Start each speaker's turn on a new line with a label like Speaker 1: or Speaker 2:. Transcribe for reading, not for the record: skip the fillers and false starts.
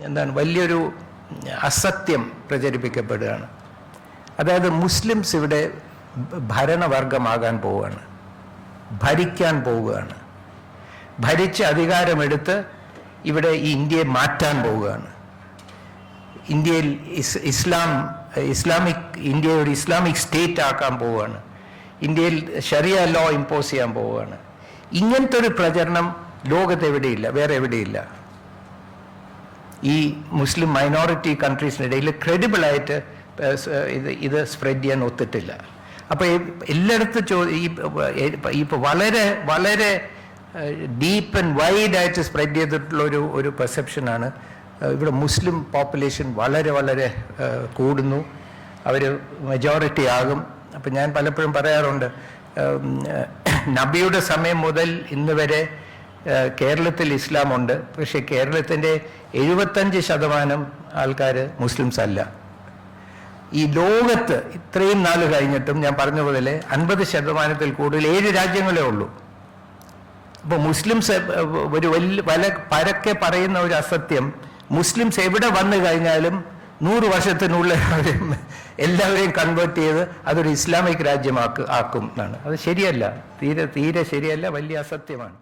Speaker 1: എന്താണ് വലിയൊരു അസത്യം പ്രചരിപ്പിക്കപ്പെടുകയാണ്. അതായത് മുസ്ലിംസ് ഇവിടെ ഭരണവർഗമാകാൻ പോവുകയാണ്, ഭരിക്കാൻ പോവുകയാണ്, ഭരിച്ച് അധികാരമെടുത്ത് ഇവിടെ ഈ ഇന്ത്യയെ മാറ്റാൻ പോവുകയാണ്. ഇന്ത്യയിൽ ഇന്ത്യയെ ഒരു ഇസ്ലാമിക് സ്റ്റേറ്റ് ആക്കാൻ പോവുകയാണ്. ഇന്ത്യയിൽ ഷറിയ ലോ ഇമ്പോസ് ചെയ്യാൻ പോവുകയാണ്. ഇങ്ങനത്തെ ഒരു പ്രചരണം ലോകത്ത് എവിടെയില്ല, വേറെ എവിടെയില്ല. ഈ മുസ്ലിം മൈനോറിറ്റി കൺട്രീസിനിടയിൽ ക്രെഡിബിളായിട്ട് ഇത് സ്പ്രെഡ് ചെയ്യാൻ ഒത്തിട്ടില്ല. അപ്പോൾ എല്ലായിടത്തും ഇപ്പോൾ വളരെ വളരെ ഡീപ്പ് ആൻഡ് വൈഡായിട്ട് സ്പ്രെഡ് ചെയ്തിട്ടുള്ള ഒരു പെർസെപ്ഷനാണ് ഇവിടെ മുസ്ലിം പോപ്പുലേഷൻ വളരെ വളരെ കൂടുന്നു, അവർ മെജോറിറ്റി ആകും. അപ്പം ഞാൻ പലപ്പോഴും പറയാറുണ്ട്, നബിയുടെ സമയം മുതൽ ഇന്ന് വരെ കേരളത്തിൽ ഇസ്ലാമുണ്ട്, പക്ഷേ കേരളത്തിൻ്റെ 75% ആൾക്കാർ മുസ്ലിംസ് അല്ല. ഈ ലോകത്ത് ഇത്രയും നാൾ കഴിഞ്ഞിട്ടും ഞാൻ പറഞ്ഞ പോലെ 50% കൂടുതൽ 7 രാജ്യങ്ങളേ ഉള്ളൂ. അപ്പോൾ മുസ്ലിംസ് പരക്കെ പറയുന്ന ഒരു അസത്യം, മുസ്ലിംസ് എവിടെ വന്നു കഴിഞ്ഞാലും 100 വർഷത്തിനുള്ളിൽ എല്ലാവരെയും കൺവേർട്ട് ചെയ്ത് അതൊരു ഇസ്ലാമിക് രാജ്യമാക്കും എന്നാണ്. അത് ശരിയല്ല, തീരെ ശരിയല്ല, വലിയ അസത്യമാണ്.